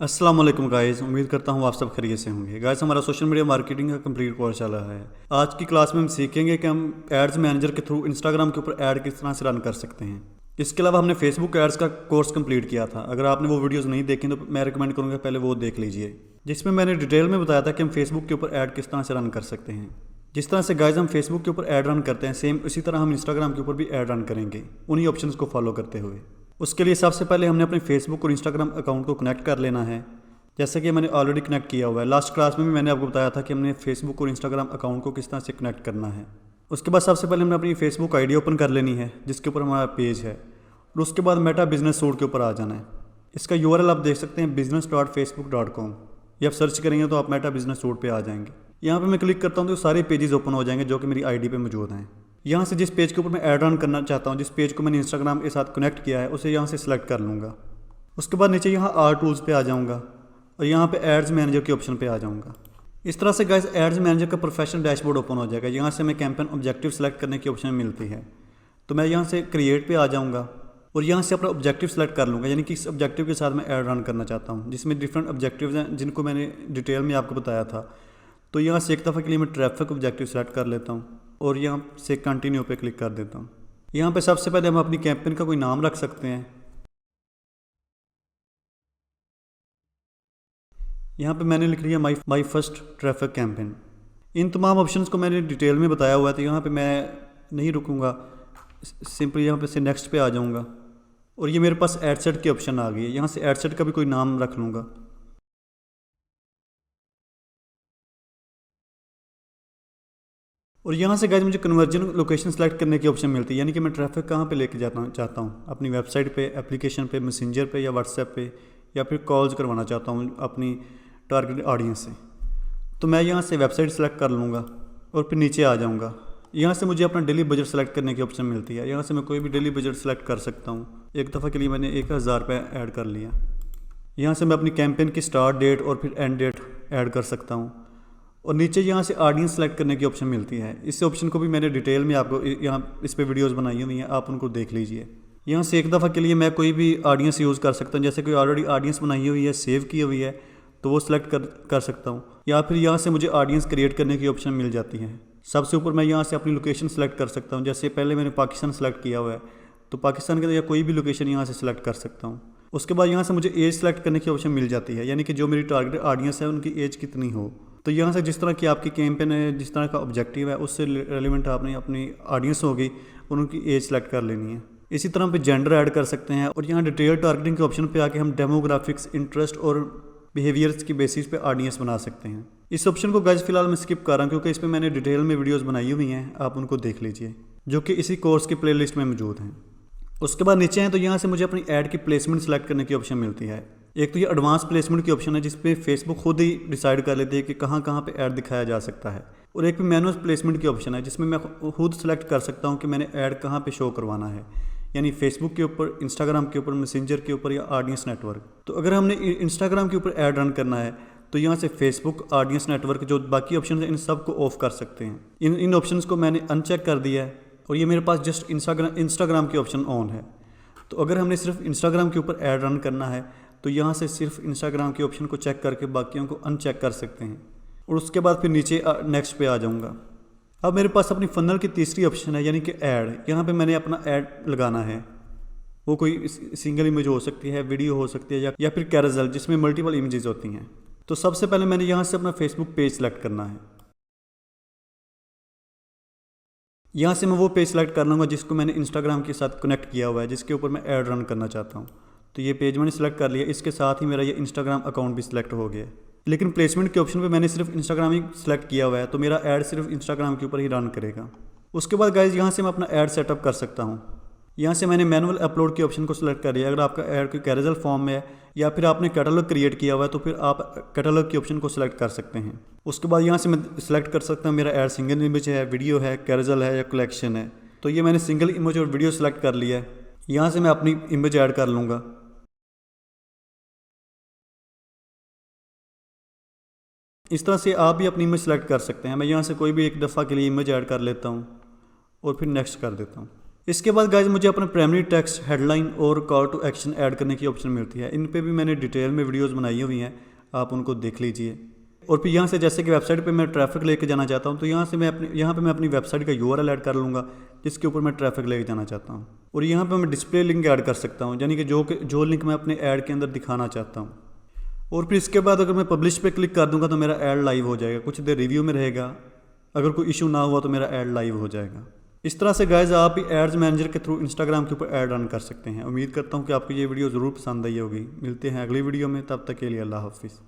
अस्सलाम वालेकुम गाइस, उम्मीद करता हूँ आप सब खैरियत से होंगे। गाइस, हमारा सोशल मीडिया मार्केटिंग का कंप्लीट कोर्स चल रहा है। आज की क्लास में हम सीखेंगे कि हम एड्स मैनेजर के थ्रू इंस्टाग्राम के ऊपर ऐड किस तरह से रन कर सकते हैं। इसके अलावा हमने फेसबुक एड्स का कोर्स कंप्लीट किया था। अगर आपने वो वीडियोस नहीं देखी तो मैं रिकमेंड करूँगा पहले वो देख लीजिए, जिसमें मैंने डिटेल में बताया था कि हम फेसबुक के ऊपर ऐड किस तरह से रन कर सकते हैं। जिस तरह से गाइस हम फेसबुक के ऊपर ऐड रन करते हैं, सेम उसी तरह हम इंस्टाग्राम के ऊपर भी ऐड रन करेंगे, उन्हीं ऑप्शंस को फॉलो करते हुए। उसके लिए सबसे पहले हमने अपने फेसबुक और इंस्टाग्राम अकाउंट को कनेक्ट कर लेना है, जैसे कि मैंने ऑलरेडी कनेक्ट किया हुआ है। लास्ट क्लास में भी मैंने आपको बताया था कि हमने फेसबुक और इंस्टाग्राम अकाउंट को किस तरह से कनेक्ट करना है। उसके बाद सबसे पहले हमने अपनी फेसबुक आईडी ओपन कर लेनी है, जिसके ऊपर हमारा पेज है, और उसके बाद मेटा बिजनेस सूट के ऊपर आ जाना है। इसका यूआरएल आप देख सकते हैं business.facebook.com। ये आप सर्च करेंगे तो आप मेटा बिजनेस सूट पे आ जाएंगे। यहाँ पे मैं क्लिक करता हूँ तो सारे पेजेस ओपन हो जाएंगे जो कि मेरी आईडी पे मौजूद हैं। यहाँ से जिस पेज के ऊपर मैं ऐड रन करना चाहता हूँ, जिस पेज को मैंने इंस्टाग्राम के साथ कनेक्ट किया है, उसे यहाँ से सिलेक्ट कर लूँगा। उसके बाद नीचे यहाँ आर टूल्स पे आ जाऊँगा और यहाँ पे एड्स मैनेजर के ऑप्शन पे आ जाऊँगा। इस तरह से गाइस एड्स मैनेजर का प्रोफेशनल डैशबोर्ड ओपन हो जाएगा। यहाँ से मैं कैंपेन ऑब्जेक्टिव सेलेक्ट करने की ऑप्शन मिलती है, तो मैं यहाँ से क्रिएट पे आ जाऊँगा और यहाँ से अपना ऑब्जेक्टिव सेलेक्ट कर लूँगा, यानी कि इस ऑब्जेक्टिव के साथ मैं ऐड रन करना चाहता हूँ, जिसमें डिफरेंट ऑब्जेक्टिव्स हैं जिनको मैंने डिटेल में आपको बताया था। तो यहाँ से एक दफ़ा के लिए मैं ट्रैफिक ऑब्जेक्टिव सेलेक्ट कर लेता हूँ और यहाँ से कंटिन्यू पे क्लिक कर देता हूँ। यहाँ पे सबसे पहले हम अपनी कैंपेन का कोई नाम रख सकते हैं। यहाँ पे मैंने लिख लिया माई फर्स्ट ट्रैफिक कैंपेन। इन तमाम ऑप्शंस को मैंने डिटेल में बताया हुआ है, तो यहाँ पे मैं नहीं रुकूंगा, सिंपली यहाँ पे से नेक्स्ट पे आ जाऊँगा और ये मेरे पास एड सेट की ऑप्शन आ गई है। यहाँ से एड सेट का भी कोई नाम रख लूँगा। और यहाँ से गाइस मुझे कन्वर्जन लोकेशन सेलेक्ट करने की ऑप्शन मिलती है, यानी कि मैं ट्रैफिक कहाँ पे लेके जाता चाहता हूँ, अपनी वेबसाइट पे, एप्लीकेशन पे, मैसेंजर पे या व्हाट्सएप पे, या फिर कॉल्स करवाना चाहता हूँ अपनी टारगेट ऑडियंस से। तो मैं यहाँ से वेबसाइट सेलेक्ट कर लूँगा और फिर नीचे आ जाऊँगा। यहाँ से मुझे अपना डेली बजट सेलेक्ट करने की ऑप्शन मिलती है। यहाँ से मैं कोई भी डेली बजट सेलेक्ट कर सकता हूँ। एक दफ़ा के लिए मैंने 1000 रुपये ऐड कर लिया। यहाँ से मैं अपनी कैंपेन की स्टार्ट डेट और फिर एंड डेट ऐड कर सकता हूँ। और नीचे यहाँ से ऑडियंस सेलेक्ट करने की ऑप्शन मिलती है। इस ऑप्शन को भी मैंने डिटेल में आपको यहाँ इस पर वीडियोज़ बनाई हुई हैं, आप उनको देख लीजिए। यहाँ से एक दफ़ा के लिए मैं कोई भी ऑडियंस यूज़ कर सकता हूँ, जैसे कोई ऑलरेडी ऑडियंस बनाई हुई है, सेव की हुई है, तो वो सिलेक्ट कर सकता हूँ। या फिर यहाँ से मुझे ऑडियंस क्रिएट करने की ऑप्शन मिल जाती है। सबसे ऊपर मैं यहाँ से अपनी लोकेशन सेलेक्ट कर सकता हूँ। जैसे पहले मैंने पाकिस्तान सेलेक्ट किया हुआ है, तो पाकिस्तान के या कोई भी लोकेशन यहाँ से सिलेक्ट कर सकता हूँ। उसके बाद यहाँ से मुझे एज सेलेक्ट करने की ऑप्शन मिल जाती है, यानी कि जो मेरी टारगेट ऑडियंस है उनकी एज कितनी हो। तो यहाँ से जिस तरह की आपकी कैंपेन है, जिस तरह का ऑब्जेक्टिव है, उससे रेलिवेंट आपने अपनी ऑडियंस होगी और उनकी एज सेलेक्ट कर लेनी है। इसी तरह पे जेंडर ऐड कर सकते हैं और यहाँ डिटेल टारगेटिंग के ऑप्शन पे आके हम डेमोग्राफिक्स, इंटरेस्ट और बिहेवियर्स की बेसिस पे ऑडियंस बना सकते हैं। इस ऑप्शन को गाइस फिलहाल मैं स्किप कर रहा हूँ, क्योंकि इस पर मैंने डिटेल में वीडियोस बनाई हुई हैं, आप उनको देख लीजिए, जो कि इसी कोर्स की प्लेलिस्ट में मौजूद हैं। उसके बाद नीचे हैं तो यहाँ से मुझे अपनी ऐड की प्लेसमेंट सेलेक्ट करने की ऑप्शन मिलती है। एक तो ये एडवांस प्लेसमेंट की ऑप्शन है, जिसपे फेसबुक खुद ही डिसाइड कर लेती है कि कहाँ कहाँ पे ऐड दिखाया जा सकता है। और एक भी मैनुअल प्लेसमेंट की ऑप्शन है, जिसमें मैं खुद सेलेक्ट कर सकता हूँ कि मैंने ऐड कहाँ पे शो करवाना है, यानी फेसबुक के ऊपर, इंस्टाग्राम के ऊपर, मैसेंजर के ऊपर या ऑडियंस नेटवर्क। तो अगर हमने इंस्टाग्राम के ऊपर ऐड रन करना है तो यहाँ से फेसबुक, ऑडियंस नेटवर्क, जो बाकी ऑप्शन है, इन सब को ऑफ कर सकते हैं। इन ऑप्शंस को मैंने अनचेक कर दिया है और ये मेरे पास जस्ट इंस्टाग्राम की ऑप्शन ऑन है। तो अगर हमने सिर्फ इंस्टाग्राम के ऊपर ऐड रन करना है तो यहाँ से सिर्फ इंस्टाग्राम के ऑप्शन को चेक करके बाकियों को अनचेक कर सकते हैं। और उसके बाद फिर नीचे नेक्स्ट पे आ जाऊँगा। अब मेरे पास अपनी फनल की तीसरी ऑप्शन है, यानी कि ऐड। यहाँ पे मैंने अपना ऐड लगाना है। वो कोई सिंगल इमेज हो सकती है, वीडियो हो सकती है, या फिर कैरोसेल जिसमें मल्टीपल इमेजेस होती हैं। तो सबसे पहले मैंने यहाँ से अपना फेसबुक पेज सेलेक्ट करना है। यहाँ से मैं वो पेज सेलेक्ट कर लूँगा जिसको मैंने इंस्टाग्राम के साथ कनेक्ट किया हुआ है, जिसके ऊपर मैं ऐड रन करना चाहता हूँ। तो ये पेज मैंने सेलेक्ट कर लिया। इसके साथ ही मेरा ये इंस्टाग्राम अकाउंट भी सिलेक्ट हो गया। लेकिन प्लेसमेंट के ऑप्शन पे मैंने सिर्फ इंस्टाग्राम ही सिलेक्ट किया हुआ है, तो मेरा ऐड सिर्फ इंस्टाग्राम के ऊपर ही रन करेगा। उसके बाद गाइज यहाँ से मैं अपना ऐड सेटअप कर सकता हूँ। यहाँ से मैंने मैनुअल अपलोड के ऑप्शन को सिलेक्ट कर लिया। अगर आपका ऐड कोई कैरोसेल फॉर्म में है या फिर आपने कैटलॉग क्रिएट किया हुआ है, तो फिर आप कैटलॉग के ऑप्शन को सिलेक्ट कर सकते हैं। उसके बाद यहाँ से मैं सिलेक्ट कर सकता हूँ मेरा ऐड सिंगल इमेज है, वीडियो है, कैरोसेल है या कलेक्शन है। तो ये मैंने सिंगल इमेज और वीडियो सेलेक्ट कर लिया है। यहाँ से मैं अपनी इमेज ऐड कर लूँगा। इस तरह से आप भी अपनी इमेज सेलेक्ट कर सकते हैं। मैं यहाँ से कोई भी एक दफ़ा के लिए इमेज ऐड कर लेता हूँ और फिर नेक्स्ट कर देता हूँ। इसके बाद गाइज मुझे अपने प्राइमरी टेक्स्ट, हेडलाइन और कॉल टू एक्शन ऐड करने की ऑप्शन मिलती है। इन पे भी मैंने डिटेल में वीडियोस बनाई हुई हैं, आप उनको देख लीजिए। और फिर यहाँ से जैसे कि वेबसाइट पे मैं ट्रैफिक लेके जाना चाहता हूँ तो यहाँ पे मैं अपनी वेबसाइट का यूआरएल ऐड कर लूँगा जिसके ऊपर मैं ट्रैफिक लेके जाना चाहता हूँ। और यहाँ पे मैं डिस्प्ले लिंक ऐड कर सकता हूँ, यानी कि जो लिंक मैं अपने ऐड के अंदर दिखाना चाहता हूँ। और फिर इसके बाद अगर मैं पब्लिश पे क्लिक कर दूँगा तो मेरा ऐड लाइव हो जाएगा, कुछ देर रिव्यू में रहेगा। अगर कोई इशू ना हुआ तो मेरा ऐड लाइव हो जाएगा। इस तरह से गाइज आप भी एड्स मैनेजर के थ्रू इंस्टाग्राम के ऊपर ऐड रन कर सकते हैं। उम्मीद करता हूँ कि आपको ये वीडियो ज़रूर पसंद आई होगी। मिलते हैं अगली वीडियो में, तब तक के लिए अल्लाह हाफिज़।